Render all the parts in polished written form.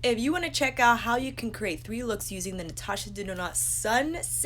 If you want to check out how you can create 3 looks using the Natasha Denona Sunrise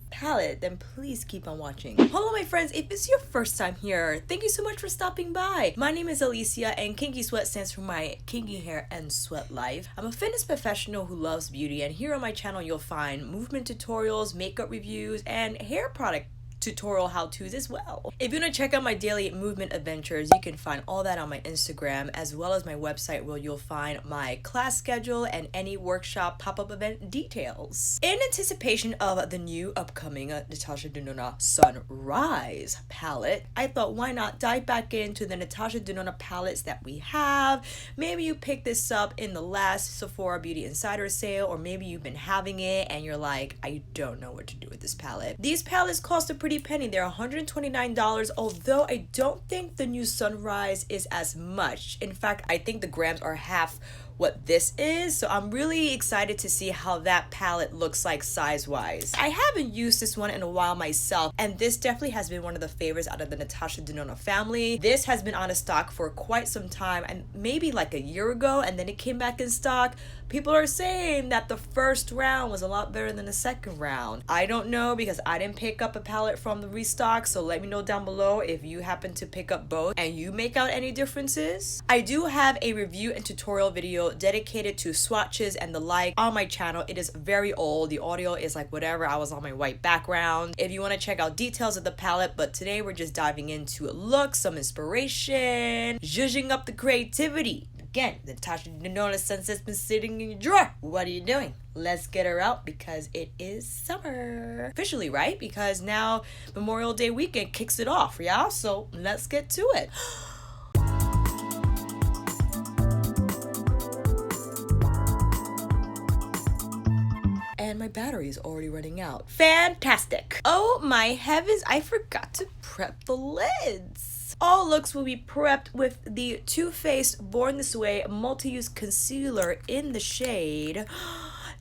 palette, then please keep on watching. Hello my friends, if it's your first time here, thank you so much for stopping by. My name is Alicia and Kinky Sweat stands for my kinky hair and sweat life. I'm a fitness professional who loves beauty, and here on my channel you'll find movement tutorials, makeup reviews, and hair product tutorial how-tos as well. If you want to check out my daily movement adventures, you can find all that on my Instagram as well as my website, where you'll find my class schedule and any workshop pop-up event details. In anticipation of the new upcoming Natasha Denona Sunrise palette, I thought why not dive back into the Natasha Denona palettes that we have. Maybe you picked this up in the last Sephora Beauty Insider sale, or maybe you've been having it and you're like, I don't know what to do with this palette. These palettes cost a pretty penny. They're $129, although I don't think the new Sunrise is as much. In fact, I think the grams are half what this is, so I'm really excited to see how that palette looks like size wise. I haven't used this one in a while myself, and this definitely has been one of the favorites out of the Natasha Denona family. This has been out of stock for quite some time, and maybe like a year ago, and then it came back in stock. People are saying that the first round was a lot better than the second round. I don't know, because I didn't pick up a palette from the restock, so let me know down below if you happen to pick up both and you make out any differences. I do have a review and tutorial video dedicated to swatches and the like on my channel. It is very old. The audio is like whatever. I was on my white background. If you want to check out details of the palette, but today we're just diving into a look, some inspiration, zhuzhing up the creativity. Again, the Natasha Denona Sunset's been sitting in your drawer. What are you doing? Let's get her out because it is summer. Officially, right? Because now Memorial Day weekend kicks it off, y'all. So let's get to it. And my battery is already running out. Fantastic. Oh my heavens, I forgot to prep the lids. All looks will be prepped with the Too Faced Born This Way multi-use concealer in the shade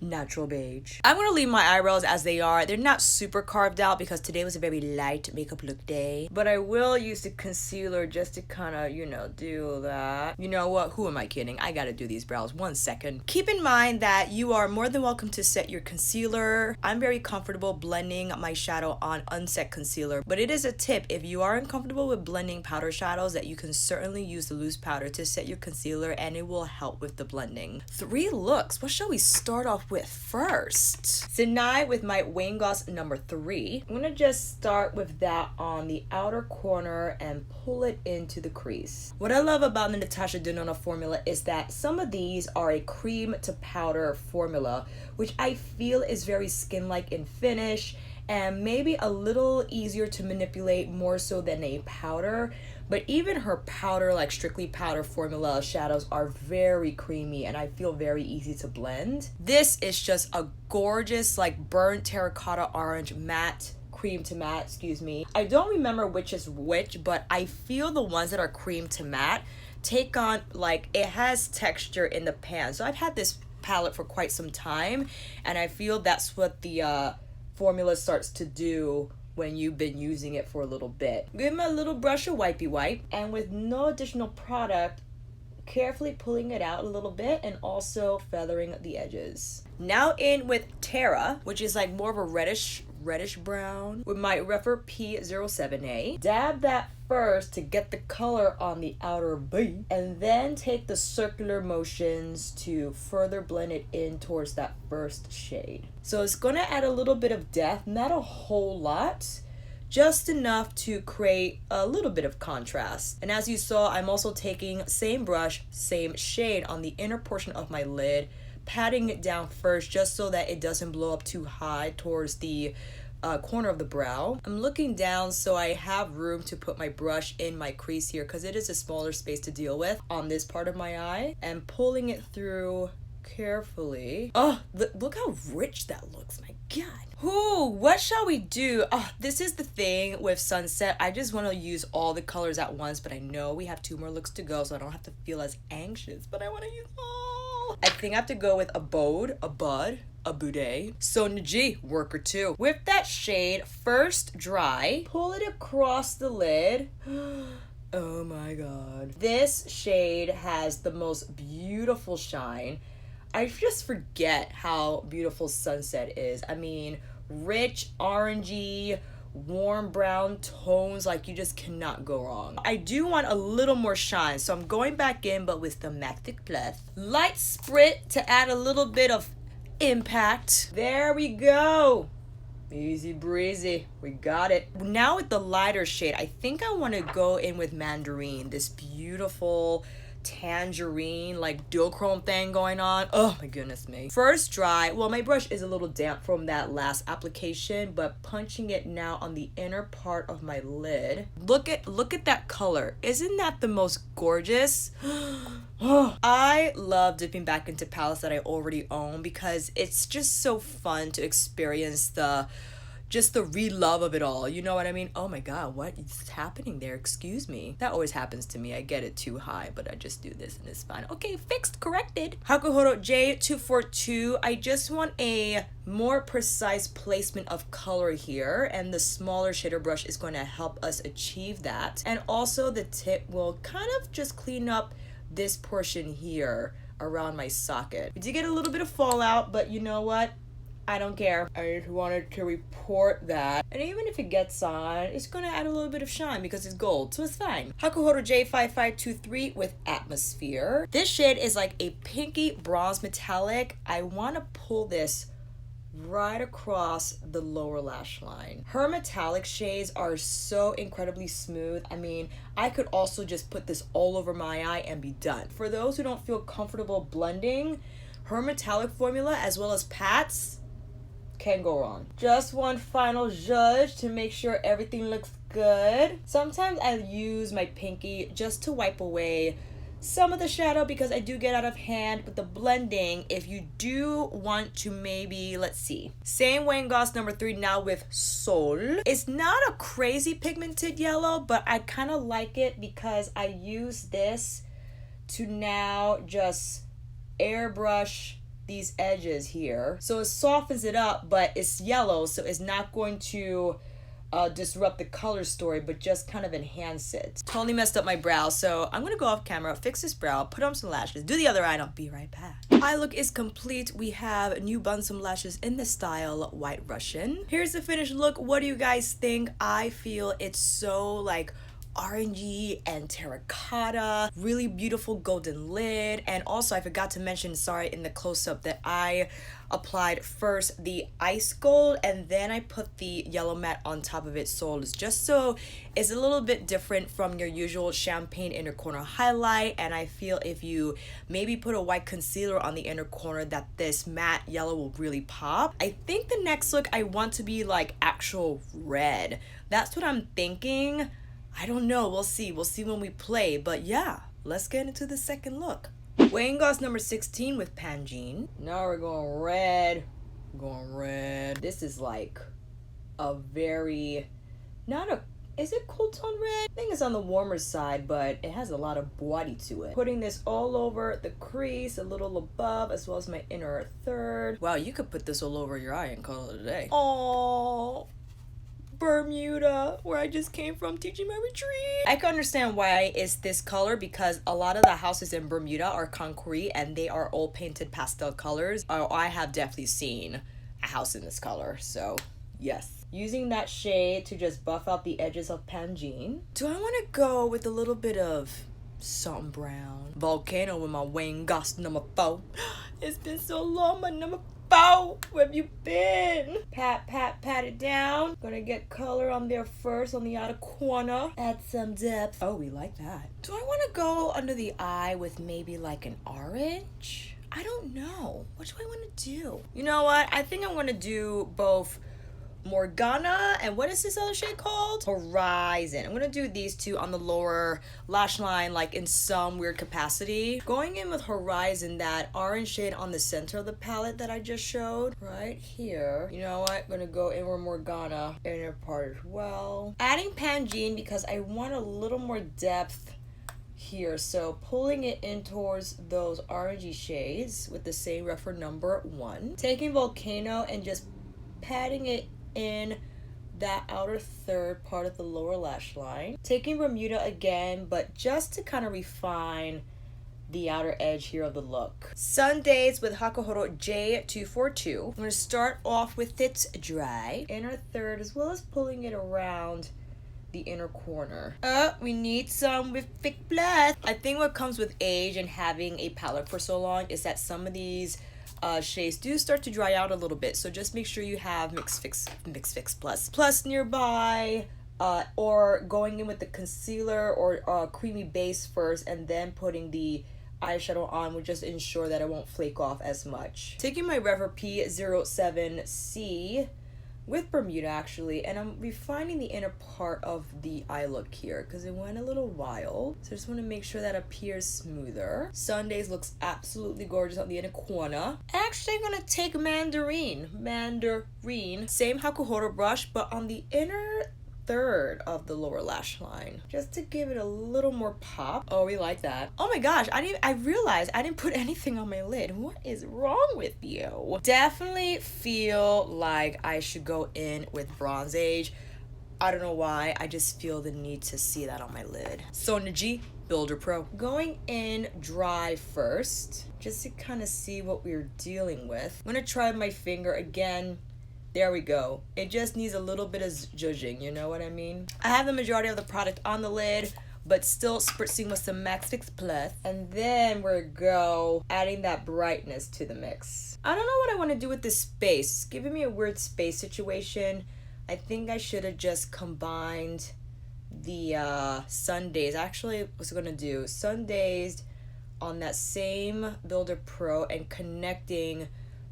Natural Beige. I'm gonna leave my eyebrows as they are. They're not super carved out because today was a very light makeup look day, but I will use the concealer just to kind of, you know, do that. You know what? Who am I kidding? I gotta do these brows. 1 second. Keep in mind that you are more than welcome to set your concealer. I'm very comfortable blending my shadow on unset concealer, but it is a tip if you are uncomfortable with blending powder shadows that you can certainly use the loose powder to set your concealer, and it will help with the blending. 3 looks. What shall we start off with first? Tonight with my Wayne Goss number 3. I'm gonna just start with that on the outer corner and pull it into the crease. What I love about the Natasha Denona formula is that some of these are a cream to powder formula, which I feel is very skin-like in finish and maybe a little easier to manipulate more so than a powder. But even her powder, like strictly powder formula shadows, are very creamy and I feel very easy to blend. This is just a gorgeous like burnt terracotta orange matte, cream to matte, excuse me. I don't remember which is which, but I feel the ones that are cream to matte take on, like, it has texture in the pan. So I've had this palette for quite some time and I feel that's what the formula starts to do when you've been using it for a little bit. Give my little brush a wipey wipe, and with no additional product, carefully pulling it out a little bit and also feathering the edges. Now in with Terra, which is like more of a reddish brown, with my Refer P07A. Dab that first to get the color on the outer V, and then take the circular motions to further blend it in towards that first shade. So it's gonna add a little bit of depth, not a whole lot, just enough to create a little bit of contrast. And as you saw, I'm also taking same brush, same shade on the inner portion of my lid, patting it down first just so that it doesn't blow up too high towards the corner of the brow. I'm looking down so I have room to put my brush in my crease here because it is a smaller space to deal with on this part of my eye, and pulling it through carefully. Oh, look how rich that looks, my god. Ooh, what shall we do? Oh, this is the thing with Sunset. I just want to use all the colors at once, but I know we have 2 more looks to go, so I don't have to feel as anxious, but I want to use all. I think I have to go with a Bode, a Bud, a Boudet, Sonia G, Worker 2. With that shade, first dry, pull it across the lid. Oh my god. This shade has the most beautiful shine. I just forget how beautiful Sunset is. I mean, rich, orangey, warm brown tones, like you just cannot go wrong. I do want a little more shine, so I'm going back in, but with the Magnetic Plus. Light sprit to add a little bit of impact. There we go. Easy breezy. We got it. Now with the lighter shade, I think I want to go in with Mandarin, this beautiful tangerine like duochrome thing going on. Oh my goodness me. First dry. Well, my brush is a little damp from that last application, but punching it now on the inner part of my lid. Look at that color. Isn't that the most gorgeous? I love dipping back into palettes that I already own because it's just so fun to experience the re-love of it all. You know what I mean? Oh my god, what is happening there? Excuse me. That always happens to me. I get it too high, but I just do this and it's fine. Okay, fixed, corrected. Hakuhoro J242. I just want a more precise placement of color here, and the smaller shader brush is going to help us achieve that. And also the tip will kind of just clean up this portion here around my socket. We did get a little bit of fallout, but you know what? I don't care. I just wanted to report that. And even if it gets on, it's gonna add a little bit of shine because it's gold, so it's fine. Hakuhoro J5523 with Atmosphere. This shade is like a pinky bronze metallic. I wanna pull this right across the lower lash line. Her metallic shades are so incredibly smooth. I mean, I could also just put this all over my eye and be done. For those who don't feel comfortable blending, her metallic formula as well as Pat's can't go wrong. Just one final judge to make sure everything looks good. Sometimes I use my pinky just to wipe away some of the shadow because I do get out of hand. But the blending, if you do want to maybe, let's see, same Wayne Goss number 3 now with Sol. It's not a crazy pigmented yellow, but I kind of like it because I use this to now just airbrush these edges here, so it softens it up, but it's yellow, so it's not going to disrupt the color story, but just kind of enhance it. Totally messed up my brow, so I'm gonna go off camera, fix this brow, put on some lashes, do the other eye, and I'll be right back. Eye look is complete. We have new Bunsum lashes in the style White Russian. Here's the finished look. What do you guys think? I feel it's so like orangey and terracotta, really beautiful golden lid. And also I forgot to mention, sorry, in the close-up, that I applied first the ice gold and then I put the yellow matte on top of it, so it's just so it's a little bit different from your usual champagne inner corner highlight. And I feel if you maybe put a white concealer on the inner corner, that this matte yellow will really pop. I think the next look I want to be like actual red. That's what I'm thinking. I don't know, we'll see when we play, but yeah, let's get into the second look. Wayne Goss number 16 with Pangene. Now we're going red, This is like a very, is it cool tone red? I think it's on the warmer side, but it has a lot of body to it. Putting this all over the crease, a little above, as well as my inner third. Wow, you could put this all over your eye and call it a day. Oh, Bermuda, where I just came from teaching my retreat. I can understand why it's this color because a lot of the houses in Bermuda are concrete and they are all painted pastel colors. Oh, I have definitely seen a house in this color, so yes. Using that shade to just buff out the edges of Pangene. Do I want to go with a little bit of something brown? Volcano with my Wayne Goss number 4. It's been so long, my number 4. Where have you been? Pat it down. Gonna get color on there first on the outer corner. Add some depth. Oh, we like that. Do I want to go under the eye with maybe like an orange? I don't know. What do I want to do? You know what? I think I'm gonna do both Morgana and what is this other shade called? Horizon. I'm gonna do these two on the lower lash line, like in some weird capacity. Going in with Horizon, that orange shade on the center of the palette that I just showed right here. You know what? Gonna go in with Morgana inner part as well. Adding Pangene because I want a little more depth here, so pulling it in towards those orangey shades with the same reference number 1. Taking Volcano and just patting it in that outer third part of the lower lash line. Taking Bermuda again, but just to kind of refine the outer edge here of the look. Sundays with Hakuhoro J242. I'm going to start off with its dry inner third, as well as pulling it around the inner corner. We need some with thick blush. I think what comes with age and having a palette for so long is that some of these shades do start to dry out a little bit, so just make sure you have Mix Fix Plus nearby, or going in with the concealer or creamy base first and then putting the eyeshadow on will just ensure that it won't flake off as much. Taking my Rever P07C with Bermuda actually, and I'm refining the inner part of the eye look here because it went a little wild, so I just want to make sure that appears smoother. Sundays looks absolutely gorgeous on the inner corner. Actually, I'm gonna take Mandarin, same Hakuhoro brush, but on the inner third of the lower lash line, just to give it a little more pop. Oh, we like that. Oh my gosh, I realized I didn't put anything on my lid. What is wrong with you? Definitely feel like I should go in with Bronze Age. I don't know why, I just feel the need to see that on my lid. Sonaji Builder Pro. Going in dry first, just to kind of see what we're dealing with. I'm gonna try my finger again. There we go. It just needs a little bit of zhuzhing, you know what I mean? I have the majority of the product on the lid, but still spritzing with some Max Fix Plus. And then we go adding that brightness to the mix. I don't know what I want to do with this space. It's giving me a weird space situation. I think I should have just combined the Sundays. Actually, I was going to do Sundays on that same Builder Pro and connecting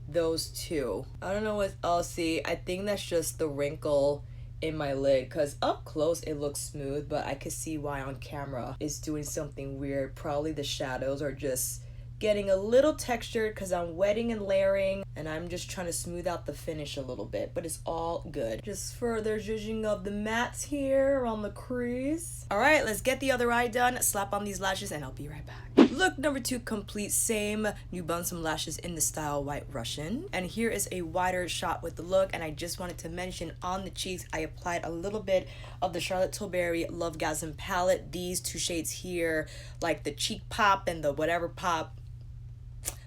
those two. I don't know what else. See, I think that's just the wrinkle in my lid, because up close it looks smooth, but I could see why on camera it's doing something weird. Probably the shadows are just getting a little textured because I'm wetting and layering, and I'm just trying to smooth out the finish a little bit, but it's all good. Just further zhuzhing of the mattes here around the crease. All right, let's get the other eye done, slap on these lashes, and I'll be right back. Look number 2 complete. Same New Bunsum lashes in the style White Russian, and here is a wider shot with the look. And I just wanted to mention on the cheeks I applied a little bit of the Charlotte Tilbury Lovegasm palette. These two shades here, like the Cheek Pop and the Whatever Pop,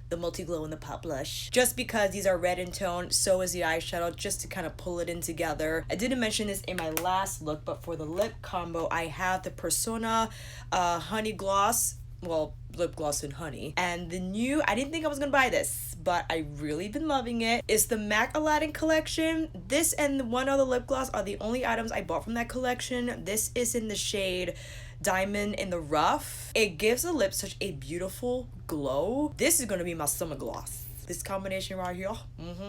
the Multi Glow and the Pop Blush, just because these are red in tone. So is the eyeshadow, just to kind of pull it in together. I didn't mention this in my last look, but for the lip combo I have the Persona Honey Gloss, well, lip gloss and honey, and the new, I didn't think I was gonna buy this, but I really been loving it, is the MAC Aladdin collection. This and one other lip gloss are the only items I bought from that collection. This is in the shade Diamond in the Rough. It gives the lips such a beautiful glow. This is gonna be my summer gloss. This combination right here.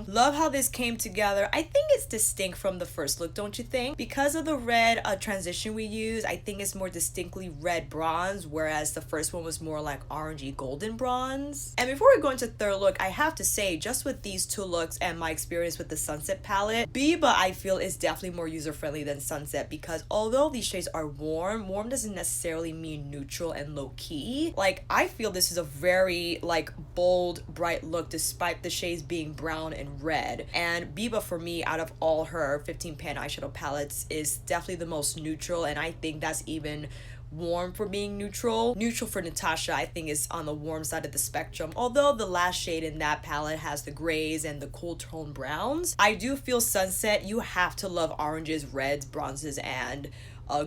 Love how this came together. I think it's distinct from the first look, don't you think? Because of the red transition we use, I think it's more distinctly red bronze, whereas the first one was more like orangey golden bronze. And before we go into third look, I have to say, just with these two looks and my experience with the Sunset palette, Biba I feel is definitely more user-friendly than Sunset, because although these shades are warm doesn't necessarily mean neutral and low-key. Like, I feel this is a very like bold, bright look despite the shades being brown and red. And Biba, for me, out of all her 15 pan eyeshadow palettes, is definitely the most neutral, and I think that's even warm for being neutral. Neutral for Natasha, I think, is on the warm side of the spectrum. Although the last shade in that palette has the grays and the cool tone browns, I do feel Sunset, you have to love oranges, reds, bronzes, and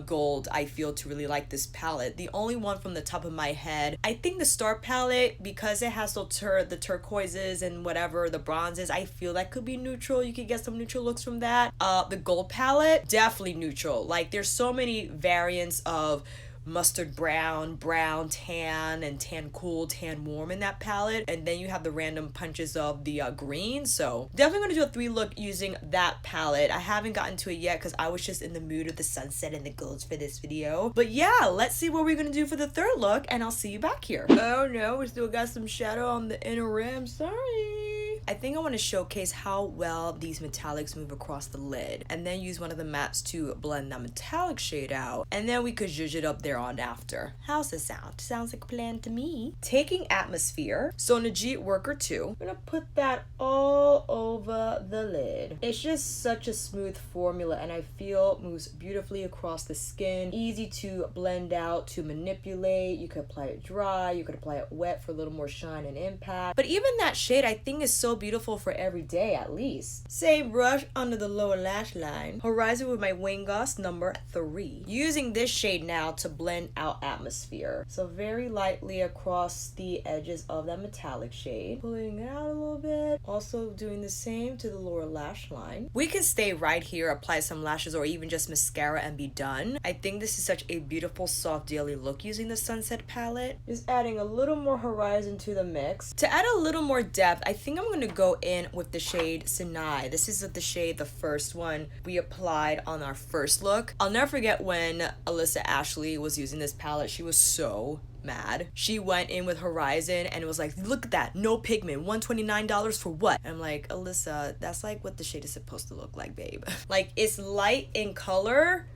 gold, I feel, to really like this palette. The only one from the top of my head, I think the Star palette, because it has the turquoises and whatever, the bronzes, I feel that could be neutral. You could get some neutral looks from that. The gold palette, definitely neutral. Like, there's so many variants of mustard brown, brown, tan, and tan cool, tan warm in that palette, and then you have the random punches of the green. So definitely gonna do a 3 look using that palette. I haven't gotten to it yet because I was just in the mood of the sunset and the golds for this video, but yeah, let's see what we're gonna do for the third look, and I'll see you back here. Oh no, we still got some shadow on the inner rim, sorry. I think I want to showcase how well these metallics move across the lid, and then use one of the mattes to blend that metallic shade out, and then we could zhuzh it up there on after. How's this sound? Sounds like a plan to me. Taking Atmosphere, Sonajit Worker 2, I'm gonna put that all over the lid. It's just such a smooth formula, and I feel moves beautifully across the skin, easy to blend out, to manipulate. You could apply it dry, you could apply it wet for a little more shine and impact. But even that shade I think is so beautiful for every day at least. Same brush under the lower lash line. Horizon with my Wayne Goss number 3. Using this shade now to blend out Atmosphere. So very lightly across the edges of that metallic shade. Pulling it out a little bit. Also doing the same to the lower lash line. We can stay right here, apply some lashes or even just mascara and be done. I think this is such a beautiful soft daily look using the Sunset palette. Just adding a little more horizon to the mix. To add a little more depth, I think I'm going to go in with the shade Sinai. This is the shade, the first one we applied on our first look. I'll never forget when Alyssa Ashley was using this palette. She was so mad. She went in with Horizon and it was like, look at that, no pigment, $129 for what? I'm like, Alyssa, that's like what the shade is supposed to look like, babe. Like, it's light in color,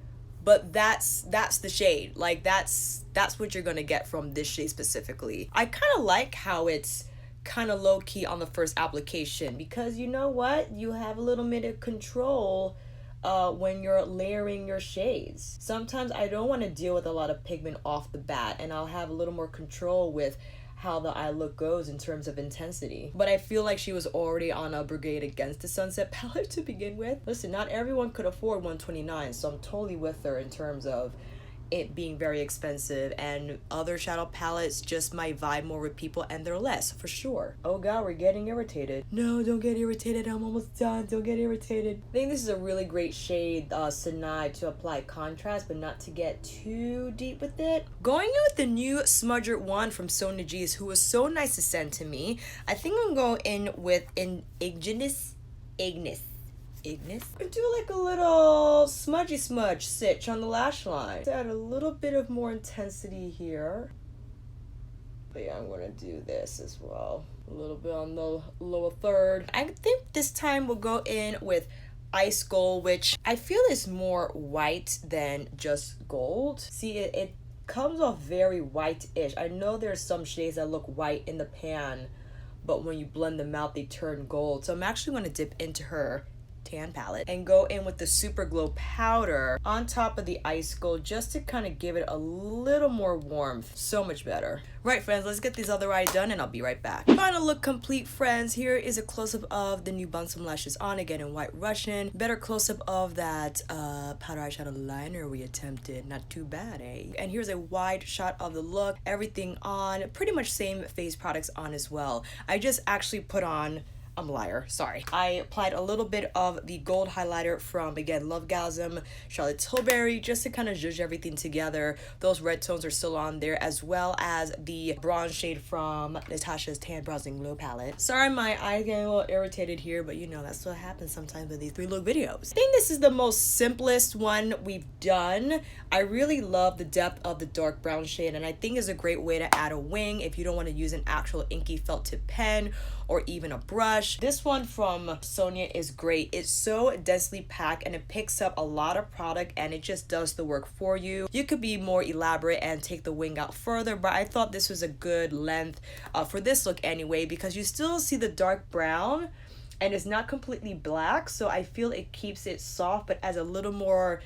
but that's the shade. Like, that's what you're gonna get from this shade specifically. I kind of like how it's kind of low-key on the first application, because you know what, you have a little bit of control when you're layering your shades. Sometimes I don't want to deal with a lot of pigment off the bat, and I'll have a little more control with how the eye look goes in terms of intensity. But I feel like she was already on a brigade against the Sunset palette to begin with. Listen, not everyone could afford $129, so I'm totally with her in terms of it being very expensive, and other shadow palettes just might vibe more with people, and they're less for sure. Oh god, we're getting irritated. No, don't get irritated, I'm almost done. Don't get irritated. I think this is a really great shade, Sinai, to apply contrast but not to get too deep with it. Going in with the new Smudger 1 from Sonajit, who was so nice to send to me. I think I'm going in with an Ignis. And do like a little smudgy smudge stitch on the lash line to add a little bit of more intensity here. But yeah, I'm gonna do this as well, a little bit on the lower third. I think this time we'll go in with Ice Gold, which I feel is more white than just gold. See, it comes off very white-ish. I know there's some shades that look white in the pan, but when you blend them out they turn gold. So I'm actually going to dip into her tan palette and go in with the Super Glow powder on top of the Ice Gold, just to kind of give it a little more warmth. So much better. Right, friends, let's get these other eyes done and I'll be right back. Final look complete, friends. Here is a close-up of the new Bunsum lashes on, again in White Russian. Better close-up of that powder eyeshadow liner we attempted. Not too bad, eh? And here's a wide shot of the look. Everything on, pretty much same face products on as well. I just actually put on, I'm a liar, sorry. I applied a little bit of the gold highlighter from, again, Lovegasm, Charlotte Tilbury, just to kind of zhuzh everything together. Those red tones are still on there, as well as the bronze shade from Natasha's Tan Browsing Glow palette. Sorry, my eyes getting a little irritated here, but you know, that's what happens sometimes with these 3-look videos. I think this is the most simplest one we've done. I really love the depth of the dark brown shade, and I think is a great way to add a wing if you don't want to use an actual inky felt tip pen or even a brush. This one from Sonia is great. It's so densely packed and it picks up a lot of product and it just does the work for you. You could be more elaborate and take the wing out further, but I thought this was a good length for this look anyway, because you still see the dark brown and it's not completely black, so I feel it keeps it soft but adds a little more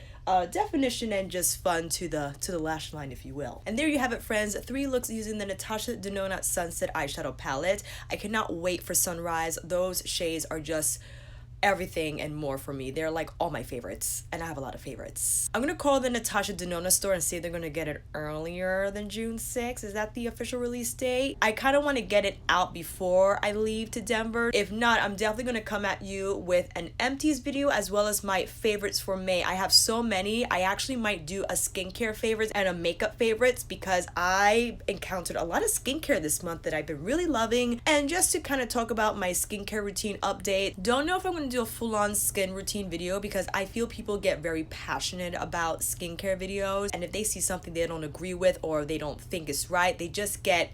definition and just fun to the lash line, if you will. And there you have it, friends. 3 looks using the Natasha Denona Sunset eyeshadow palette. I cannot wait for Sunrise. Those shades are just everything and more for me. They're like all my favorites, and I have a lot of favorites. I'm gonna call the Natasha Denona store and see if they're gonna get it earlier than June 6th. Is that the official release date? I kind of want to get it out before I leave to Denver. If not, I'm definitely gonna come at you with an empties video as well as my favorites for May. I have so many. I actually might do a skincare favorites and a makeup favorites, because I encountered a lot of skincare this month that I've been really loving, and just to kind of talk about my skincare routine update. Don't know if I'm gonna do a full-on skin routine video, because I feel people get very passionate about skincare videos, and if they see something they don't agree with or they don't think is right, they just get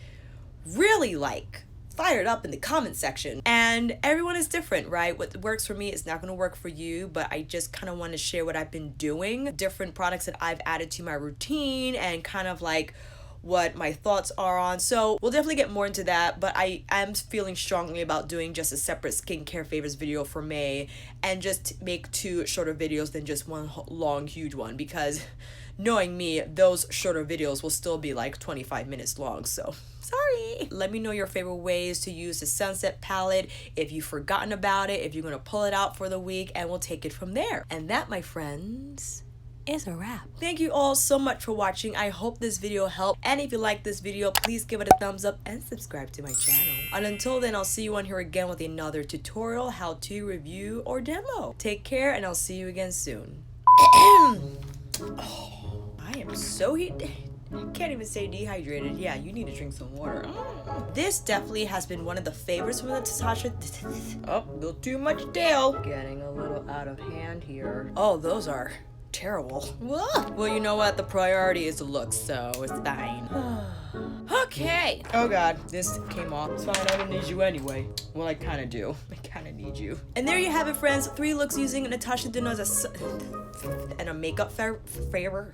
really like fired up in the comment section. And everyone is different, right? What works for me is not gonna work for you, but I just kind of want to share what I've been doing, different products that I've added to my routine, and kind of like what my thoughts are on. So we'll definitely get more into that, but I am feeling strongly about doing just a separate skincare favorites video for May, and just make 2 shorter videos than just one long huge one, because knowing me, those shorter videos will still be like 25 minutes long, so sorry. Let me know your favorite ways to use the Sunset palette, if you've forgotten about it, if you're gonna pull it out for the week, and we'll take it from there. And that, my friends, is a wrap. Thank you all so much for watching. I hope this video helped, and if you like this video, please give it a thumbs up and subscribe to my channel. And until then, I'll see you on here again with another tutorial, how-to, review, or demo. Take care, and I'll see you again soon. Oh, I am so I can't even say dehydrated. Yeah, you need to drink some water. This definitely has been one of the favorites from Natasha. Oh, a little too much Dale. Getting a little out of hand here. Oh, those are terrible. Well, you know what? The priority is the looks, so it's fine. Okay. Oh God, this came off. It's fine, I don't need you anyway. Well, I kind of do. I kind of need you. And there you have it, friends. 3 looks using Natasha Denona and a makeup favor.